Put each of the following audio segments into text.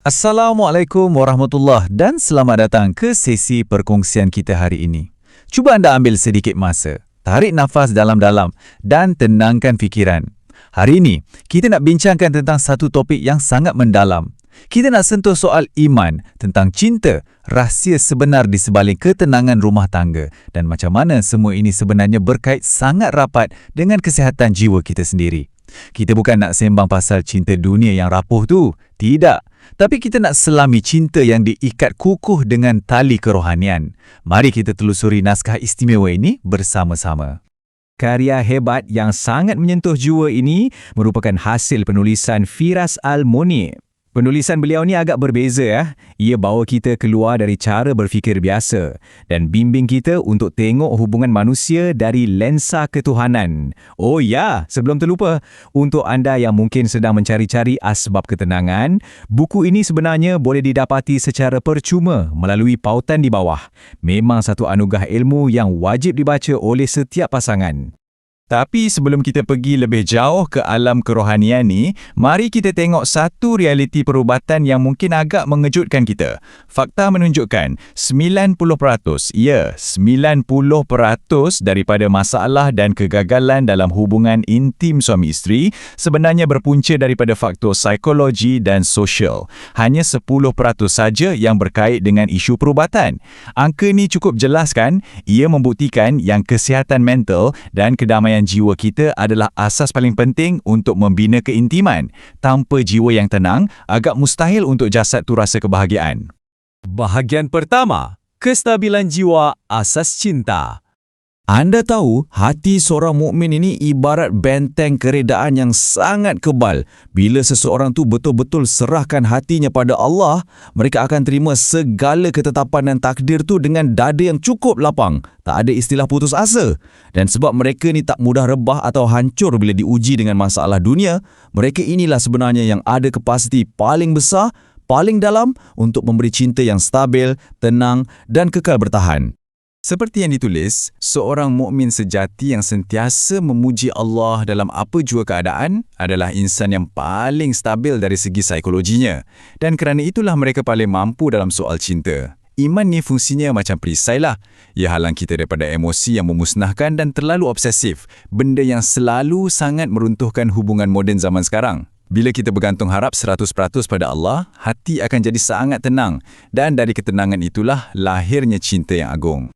Assalamualaikum warahmatullahi dan selamat datang ke sesi perkongsian kita hari ini. Cuba anda ambil sedikit masa, tarik nafas dalam-dalam dan tenangkan fikiran. Hari ini, kita nak bincangkan tentang satu topik yang sangat mendalam. Kita nak sentuh soal iman, tentang cinta, rahsia sebenar di sebalik ketenangan rumah tangga dan macam mana semua ini sebenarnya berkait sangat rapat dengan kesihatan jiwa kita sendiri. Kita bukan nak sembang pasal cinta dunia yang rapuh tu, tidak. Tapi kita nak selami cinta yang diikat kukuh dengan tali kerohanian. Mari kita telusuri naskah istimewa ini bersama-sama. Karya hebat yang sangat menyentuh jiwa ini merupakan hasil penulisan Firas Al-Munib. Penulisan beliau ni agak berbeza. Ia bawa kita keluar dari cara berfikir biasa dan bimbing kita untuk tengok hubungan manusia dari lensa ketuhanan. Oh ya, sebelum terlupa, untuk anda yang mungkin sedang mencari-cari asbab ketenangan, buku ini sebenarnya boleh didapati secara percuma melalui pautan di bawah. Memang satu anugerah ilmu yang wajib dibaca oleh setiap pasangan. Tapi sebelum kita pergi lebih jauh ke alam kerohanian ni, mari kita tengok satu realiti perubatan yang mungkin agak mengejutkan kita. Fakta menunjukkan 90% daripada masalah dan kegagalan dalam hubungan intim suami isteri sebenarnya berpunca daripada faktor psikologi dan sosial. Hanya 10% saja yang berkait dengan isu perubatan. Angka ni cukup jelas kan? Ia membuktikan yang kesihatan mental dan kedamaian jiwa kita adalah asas paling penting untuk membina keintiman. Tanpa jiwa yang tenang, agak mustahil untuk jasad tu rasa kebahagiaan. Bahagian pertama, kestabilan jiwa asas cinta. Anda tahu, hati seorang mukmin ini ibarat benteng keredaan yang sangat kebal. Bila seseorang tu betul-betul serahkan hatinya pada Allah, mereka akan terima segala ketetapan dan takdir tu dengan dada yang cukup lapang. Tak ada istilah putus asa. Dan sebab mereka ni tak mudah rebah atau hancur bila diuji dengan masalah dunia, mereka inilah sebenarnya yang ada kapasiti paling besar, paling dalam untuk memberi cinta yang stabil, tenang dan kekal bertahan. Seperti yang ditulis, seorang mukmin sejati yang sentiasa memuji Allah dalam apa jua keadaan adalah insan yang paling stabil dari segi psikologinya. Dan kerana itulah mereka paling mampu dalam soal cinta. Iman ni fungsinya macam perisai lah. Ia halang kita daripada emosi yang memusnahkan dan terlalu obsesif, benda yang selalu sangat meruntuhkan hubungan moden zaman sekarang. Bila kita bergantung harap 100% pada Allah, hati akan jadi sangat tenang dan dari ketenangan itulah lahirnya cinta yang agung.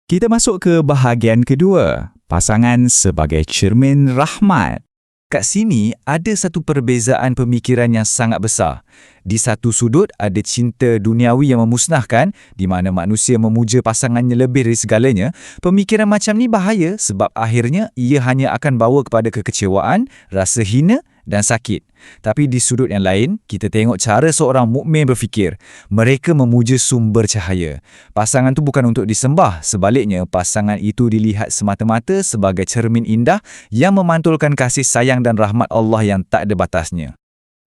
Kita masuk ke bahagian kedua, pasangan sebagai cermin rahmat. Kat sini ada satu perbezaan pemikiran yang sangat besar. Di satu sudut ada cinta duniawi yang memusnahkan, di mana manusia memuja pasangannya lebih dari segalanya. Pemikiran macam ni bahaya sebab akhirnya ia hanya akan bawa kepada kekecewaan, rasa hina dan sakit. Tapi di sudut yang lain, kita tengok cara seorang mukmin berfikir. Mereka memuja sumber cahaya. Pasangan tu bukan untuk disembah, sebaliknya pasangan itu dilihat semata-mata sebagai cermin indah yang memantulkan kasih sayang dan rahmat Allah yang tak ada batasnya.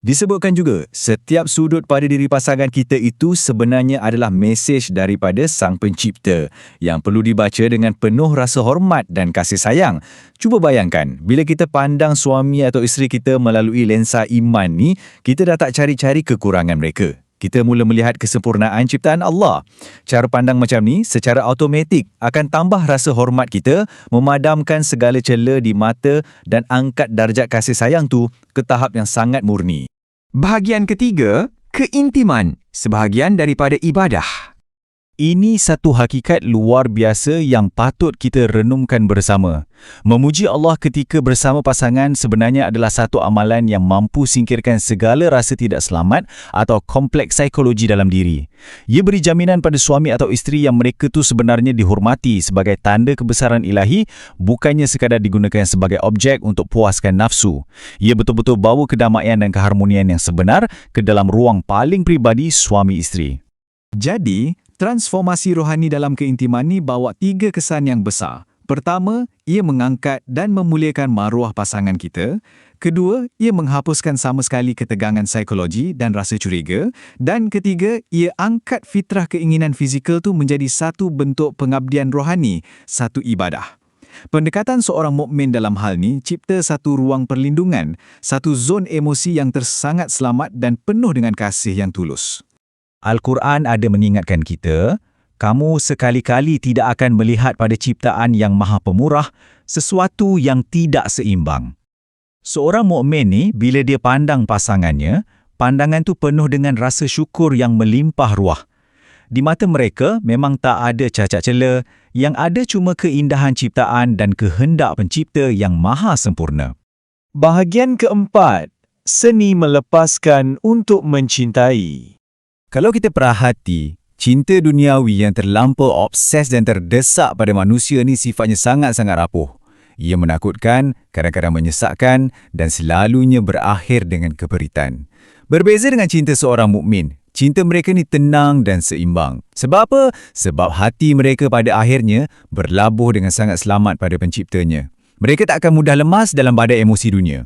Disebutkan juga, setiap sudut pada diri pasangan kita itu sebenarnya adalah mesej daripada Sang Pencipta yang perlu dibaca dengan penuh rasa hormat dan kasih sayang. Cuba bayangkan, bila kita pandang suami atau isteri kita melalui lensa iman ni, kita dah tak cari-cari kekurangan mereka. Kita mula melihat kesempurnaan ciptaan Allah. Cara pandang macam ni secara automatik akan tambah rasa hormat kita, memadamkan segala celah di mata dan angkat darjat kasih sayang tu ke tahap yang sangat murni. Bahagian ketiga, keintiman, sebahagian daripada ibadah. Ini satu hakikat luar biasa yang patut kita renungkan bersama. Memuji Allah ketika bersama pasangan sebenarnya adalah satu amalan yang mampu singkirkan segala rasa tidak selamat atau kompleks psikologi dalam diri. Ia beri jaminan pada suami atau isteri yang mereka tu sebenarnya dihormati sebagai tanda kebesaran ilahi, bukannya sekadar digunakan sebagai objek untuk puaskan nafsu. Ia betul-betul bawa kedamaian dan keharmonian yang sebenar ke dalam ruang paling pribadi suami isteri. Jadi, transformasi rohani dalam keintiman ni bawa 3 kesan yang besar. Pertama, ia mengangkat dan memuliakan maruah pasangan kita. Kedua, ia menghapuskan sama sekali ketegangan psikologi dan rasa curiga. Dan ketiga, ia angkat fitrah keinginan fizikal tu menjadi satu bentuk pengabdian rohani, satu ibadah. Pendekatan seorang mukmin dalam hal ni cipta satu ruang perlindungan, satu zon emosi yang tersangat selamat dan penuh dengan kasih yang tulus. Al-Quran ada mengingatkan kita, kamu sekali-kali tidak akan melihat pada ciptaan yang maha pemurah sesuatu yang tidak seimbang. Seorang mukmin ni bila dia pandang pasangannya, pandangan tu penuh dengan rasa syukur yang melimpah ruah. Di mata mereka memang tak ada cacat cela, yang ada cuma keindahan ciptaan dan kehendak pencipta yang maha sempurna. Bahagian keempat, seni melepaskan untuk mencintai. Kalau kita perhati, cinta duniawi yang terlampau obses dan terdesak pada manusia ni sifatnya sangat-sangat rapuh. Ia menakutkan, kadang-kadang menyesakkan dan selalunya berakhir dengan keperitan. Berbeza dengan cinta seorang mukmin, cinta mereka ni tenang dan seimbang. Sebab apa? Sebab hati mereka pada akhirnya berlabuh dengan sangat selamat pada penciptanya. Mereka tak akan mudah lemas dalam badai emosi dunia.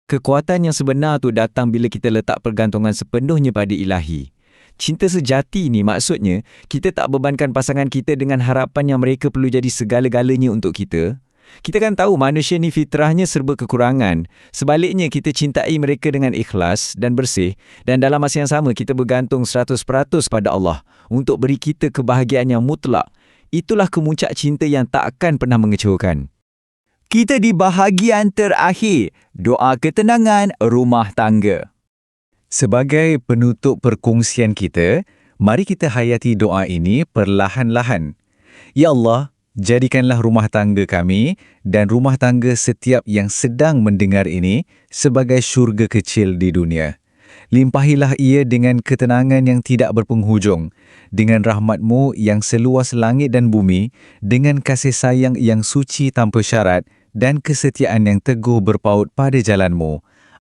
Kekuatan yang sebenar tu datang bila kita letak pergantungan sepenuhnya pada ilahi. Cinta sejati ni maksudnya, kita tak bebankan pasangan kita dengan harapan yang mereka perlu jadi segala-galanya untuk kita. Kita kan tahu manusia ni fitrahnya serba kekurangan. Sebaliknya kita cintai mereka dengan ikhlas dan bersih dan dalam masa yang sama kita bergantung 100% pada Allah untuk beri kita kebahagiaan yang mutlak. Itulah kemuncak cinta yang tak akan pernah mengecewakan. Kita di bahagian terakhir, doa ketenangan rumah tangga. Sebagai penutup perkongsian kita, mari kita hayati doa ini perlahan-lahan. Ya Allah, jadikanlah rumah tangga kami dan rumah tangga setiap yang sedang mendengar ini sebagai syurga kecil di dunia. Limpahilah ia dengan ketenangan yang tidak berpenghujung, dengan rahmat-Mu yang seluas langit dan bumi, dengan kasih sayang yang suci tanpa syarat dan kesetiaan yang teguh berpaut pada jalan-Mu.